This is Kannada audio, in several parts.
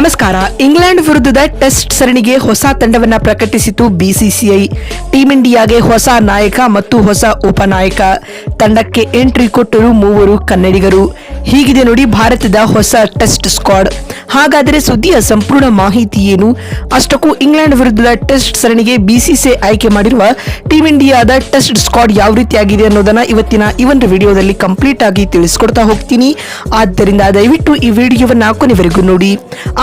ನಮಸ್ಕಾರ. ಇಂಗ್ಲೆಂಡ್ ವಿರುದ್ಧದ ಟೆಸ್ಟ್ ಸರಣಿಗೆ ಹೊಸ ತಂಡವನ್ನ ಪ್ರಕಟಿಸಿತು ಬಿಸಿಸಿಐ. ಟೀಂ ಇಂಡಿಯಾಗೆ ಹೊಸ ನಾಯಕ ಮತ್ತು ಹೊಸ ಉಪನಾಯಕ. ತಂಡಕ್ಕೆ ಎಂಟ್ರಿ ಕೊಟ್ಟರು 3 ಕನ್ನಡಿಗರು. ಹೀಗಿದೆ ನೋಡಿ ಭಾರತದ ಹೊಸ ಟೆಸ್ಟ್ ಸ್ಕ್ವಾಡ್. ಹಾಗಾದರೆ ಸುದ್ದಿಯ ಸಂಪೂರ್ಣ ಮಾಹಿತಿ ಏನು? ಅಷ್ಟಕ್ಕೂ ಇಂಗ್ಲೆಂಡ್ ವಿರುದ್ಧದ ಟೆಸ್ಟ್ ಸರಣಿಗೆ ಬಿಸಿಸಿಐ ಆಯ್ಕೆ ಮಾಡಿರುವ ಟೀಂ ಇಂಡಿಯಾದ ಟೆಸ್ಟ್ ಸ್ಕ್ವಾಡ್ ಯಾವ ರೀತಿಯಾಗಿದೆ ಅನ್ನೋದನ್ನ ಇವತ್ತಿನ ಈ ಒಂದು ವಿಡಿಯೋದಲ್ಲಿ ಕಂಪ್ಲೀಟ್ ಆಗಿ ತಿಳಿಸ್ಕೊಡ್ತಾ ಹೋಗ್ತೀನಿ. ಆದ್ದರಿಂದ ದಯವಿಟ್ಟು ಈ ವಿಡಿಯೋವನ್ನ ಕೊನೆವರೆಗೂ ನೋಡಿ.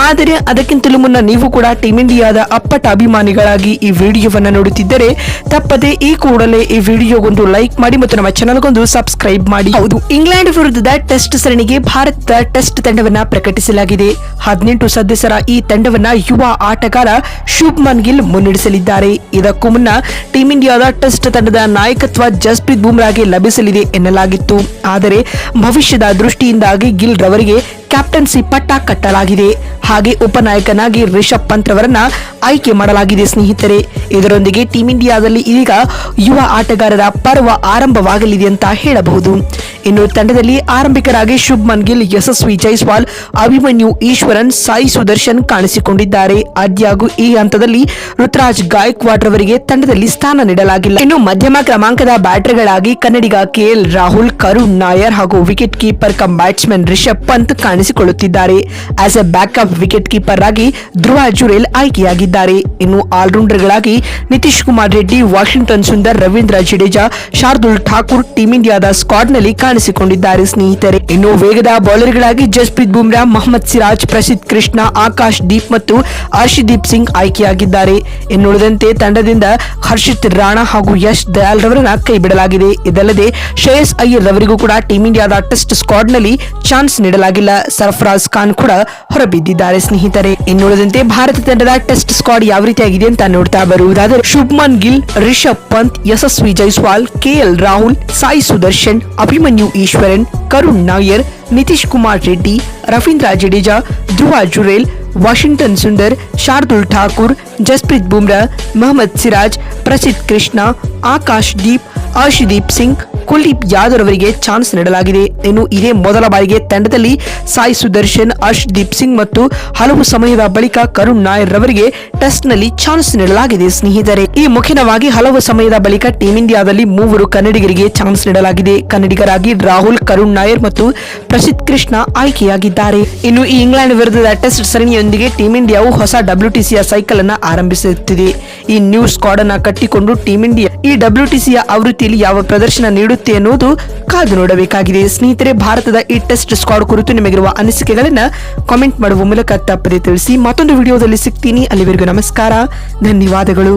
ಆದರೆ ಅದಕ್ಕಿಂತಲೂ ಮುನ್ನ ನೀವು ಕೂಡ ಟೀಂ ಇಂಡಿಯಾದ ಅಪ್ಪಟ ಅಭಿಮಾನಿಗಳಾಗಿ ಈ ವಿಡಿಯೋವನ್ನ ನೋಡುತ್ತಿದ್ದರೆ ತಪ್ಪದೆ ಈ ಕೂಡಲೇ ಈ ವಿಡಿಯೋಗೊಂದು ಲೈಕ್ ಮಾಡಿ ಮತ್ತು ನಮ್ಮ ಚಾನೆಲ್ಗೊಂದು ಸಬ್ಸ್ಕ್ರೈಬ್ ಮಾಡಿ. ಹೌದು, ಇಂಗ್ಲೆಂಡ್ ವಿರುದ್ಧದ ಟೆಸ್ಟ್ ಸರಣಿಗೆ ಭಾರತದ ಟೆಸ್ಟ್ ತಂಡವನ್ನ ಪ್ರಕಟಿಸಲಾಗಿದೆ. 18 ಸದಸ್ಯರ ಈ ತಂಡವನ್ನ ಯುವ ಆಟಗಾರ ಶುಭ್ಮನ್ ಗಿಲ್ ಮುನ್ನಡೆಸಲಿದ್ದಾರೆ. ಇದಕ್ಕೂ ಮುನ್ನ ಟೀಂ ಇಂಡಿಯಾದ ಟೆಸ್ಟ್ ತಂಡದ ನಾಯಕತ್ವ ಜಸ್ಪ್ರೀತ್ ಬುಮ್ರಾಗೆ ಲಭಿಸಲಿದೆ ಎನ್ನಲಾಗಿತ್ತು. ಆದರೆ ಭವಿಷ್ಯದ ದೃಷ್ಟಿಯಿಂದಾಗಿ ಗಿಲ್ ರವರಿಗೆ ಕ್ಯಾಪ್ಟನ್ಸಿ ಪಟ್ಟ ಕಟ್ಟಲಾಗಿದೆ. ಹಾಗೆ ಉಪನಾಯಕನಾಗಿ ರಿಷಬ್ ಪಂತ್ ಅವರನ್ನ ಆಯ್ಕೆ ಮಾಡಲಾಗಿದೆ ಸ್ನೇಹಿತರೆ. ಇದರೊಂದಿಗೆ ಟೀಂ ಇಂಡಿಯಾದಲ್ಲಿ ಈಗ ಯುವ ಆಟಗಾರರ ಪರ್ವ ಆರಂಭವಾಗಲಿದೆ ಅಂತ ಹೇಳಬಹುದು. ಇನ್ನು ತಂಡದಲ್ಲಿ ಆರಂಭಿಕರಾಗಿ ಶುಭ್ಮನ್ ಗಿಲ್, ಯಶಸ್ವಿ ಜೈಸ್ವಾಲ್, ಅಭಿಮನ್ಯು ಈಶ್ವರನ್, ಸಾಯಿ ಸುದರ್ಶನ್ ಕಾಣಿಸಿಕೊಂಡಿದ್ದಾರೆ. ಆದ್ಯಾಗೂ ಈ ಹಂತದಲ್ಲಿ ಋತುರಾಜ್ ಗಾಯಕ್ವಾಡ್ ರವರಿಗೆ ತಂಡದಲ್ಲಿ ಸ್ಥಾನ ನೀಡಲಾಗಿಲ್ಲ. ಇನ್ನು ಮಧ್ಯಮ ಕ್ರಮಾಂಕದ ಬ್ಯಾಟರ್ಗಳಾಗಿ ಕನ್ನಡಿಗ ಕೆಎಲ್ ರಾಹುಲ್, ಕರುಣ್ ನಾಯರ್ ಹಾಗೂ wicket keeper cum batsman Rishabh Pant ಕಾಣಿಸಿಕೊಳ್ಳುತ್ತಿದ್ದಾರೆ. As a backup wicket keeper ಆಗಿ ಧ್ರುವ ಜುರೇಲ್ ಆಯ್ಕೆಯಾಗಿದ್ದಾರೆ. ಇನ್ನು ಆಲ್ರೌಂಡರ್ಗಳಾಗಿ ನಿತೀಶ್ ಕುಮಾರ್ ರೆಡ್ಡಿ, ವಾಷಿಂಗ್ಟನ್ ಸುಂದರ್, ರವೀಂದ್ರ ಜಡೇಜಾ, ಶಾರ್ದುಲ್ ಠಾಕೂರ್ ಟೀಂ ಇಂಡಿಯಾದ ಸ್ಕ್ವಾಡ್ ನಲ್ಲಿ ಕಾಣಿಸಿಕೊಂಡಿದ್ದಾರೆ ಸ್ನೇಹಿತರೆ. ಇನ್ನು ವೇಗದ ಬೌಲರ್ಗಳಾಗಿ ಜಸ್ಪ್ರೀತ್ ಬುಮ್ರಾ, ಮೊಹಮ್ಮದ್ ಸಿರಾಜ್, ಪ್ರಸಿದ್ಧ ಕೃಷ್ಣ, ಆಕಾಶ್ ದೀಪ್ ಮತ್ತು ಹರ್ಷದೀಪ್ ಸಿಂಗ್ ಆಯ್ಕೆಯಾಗಿದ್ದಾರೆ. ಇನ್ನುಳಿದಂತೆ ತಂಡದಿಂದ ಹರ್ಷಿತ್ ರಾಣಾ ಹಾಗೂ ಯಶ್ ದಯಾಲ್ ರವರನ್ನ ಕೈ ಬಿಡಲಾಗಿದೆ. ಇದಲ್ಲದೆ ಶ್ರೇಯಸ್ ಅಯ್ಯರ್ ರವರಿಗೂ ಕೂಡ ಟೀಂ ಇಂಡಿಯಾದ ಟೆಸ್ಟ್ ಸ್ಕ್ವಾಡ್ ನಲ್ಲಿ ಚಾನ್ಸ್ ನೀಡಲಾಗಿಲ್ಲ. ಸರ್ಫರಾಜ್ ಖಾನ್ ಕೂಡ ಹೊರಬಿದ್ದಿದ್ದಾರೆ ಸ್ನೇಹಿತರೆ. ಇನ್ನುಳಿದಂತೆ ಭಾರತ ತಂಡದ ಟೆಸ್ಟ್ ಸ್ಕ್ವಾಡ್ ಯಾವ ರೀತಿಯಾಗಿದೆ ಅಂತ ನೋಡ್ತಾ ಬರುವುದಾದರೆ ಶುಭ್ಮನ್ ಗಿಲ್, ರಿಷಬ್ ಪಂತ್, ಯಶಸ್ವಿ ಜೈಸ್ವಾಲ್, ಕೆಎಲ್ ರಾಹುಲ್, ಸಾಯಿ ಸುದರ್ಶನ್, ಅಭಿಮನ್ಯು ಈಶ್ವರನ್, ಕರುಣ್ ನಾಯರ್, ನಿತೀಶ್ ಕುಮಾರ್ ರೆಡ್ಡಿ, ರವೀಂದ್ರ ಜಡೇಜಾ, ಧ್ರುವ ಜುರೇಲ್, ವಾಷಿಂಗ್ಟನ್ ಸುಂದರ್, ಶಾರ್ದುಲ್ ಠಾಕೂರ್, ಜಸ್ಪ್ರೀತ್ ಬುಮ್ರಾ, ಮೊಹಮ್ಮದ್ ಸಿರಾಜ್, ಪ್ರಸಿದ್ಧ ಕೃಷ್ಣ, ಆಕಾಶ್ ದೀಪ್, ಹರ್ಷದೀಪ್ ಸಿಂಗ್, ಕುಲ್ದೀಪ್ ಯಾದವ್ ಅವರಿಗೆ ಚಾನ್ಸ್ ನೀಡಲಾಗಿದೆ. ಇನ್ನು ಇದೇ ಮೊದಲ ಬಾರಿಗೆ ತಂಡದಲ್ಲಿ ಸಾಯಿ ಸುದರ್ಶನ್, ಹರ್ಷದೀಪ್ ಸಿಂಗ್ ಮತ್ತು ಹಲವು ಸಮಯದ ಬಳಿಕ ಕರುಣ್ ನಾಯರ್ ರವರಿಗೆ ಟೆಸ್ಟ್ ನಲ್ಲಿ ಚಾನ್ಸ್ ನೀಡಲಾಗಿದೆ ಸ್ನೇಹಿತರೆ. ಈ ಮುಖ್ಯವಾಗಿ ಹಲವು ಸಮಯದ ಬಳಿಕ ಟೀಂ ಇಂಡಿಯಾದಲ್ಲಿ 3 ಕನ್ನಡಿಗರಿಗೆ ಚಾನ್ಸ್ ನೀಡಲಾಗಿದೆ. ಕನ್ನಡಿಗರಾಗಿ ರಾಹುಲ್, ಕರುಣ್ ನಾಯರ್ ಮತ್ತು ಪ್ರಸಿದ್ಧ ಕೃಷ್ಣ ಆಯ್ಕೆಯಾಗಿದ್ದಾರೆ. ಇನ್ನು ಈ ಇಂಗ್ಲೆಂಡ್ ವಿರುದ್ಧದ ಟೆಸ್ಟ್ ಸರಣಿಯೊಂದಿಗೆ ಟೀಂ ಇಂಡಿಯಾವು ಹೊಸ WTCಯ ಸೈಕಲ್ ಅನ್ನ ಆರಂಭಿಸುತ್ತಿದೆ. ಈ ನ್ಯೂ ಸ್ಕ್ವಾಡ್ ಅನ್ನ ಕಟ್ಟಿಕೊಂಡು ಟೀಂ ಇಂಡಿಯಾ ಈ WTCಯ ಆವೃತ್ತಿಯಲ್ಲಿ ಯಾವ ಪ್ರದರ್ಶನ ನೀಡುತ್ತೆ ಎನ್ನುವುದು ಕಾದು ನೋಡಬೇಕಾಗಿದೆ. ಸ್ನೇಹಿತರೆ, ಭಾರತದ ಈ ಟೆಸ್ಟ್ ಸ್ಕ್ವಾಡ್ ಕುರಿತು ನಿಮಗಿರುವ ಅನಿಸಿಕೆಗಳನ್ನ ಕಾಮೆಂಟ್ ಮಾಡುವ ಮೂಲಕ ತಪ್ಪದೆ ತಿಳಿಸಿ. ಮತ್ತೊಂದು ವಿಡಿಯೋದಲ್ಲಿ ಸಿಗ್ತೀನಿ. ಅಲ್ಲಿವರೆಗೂ ನಮಸ್ಕಾರ, ಧನ್ಯವಾದಗಳು.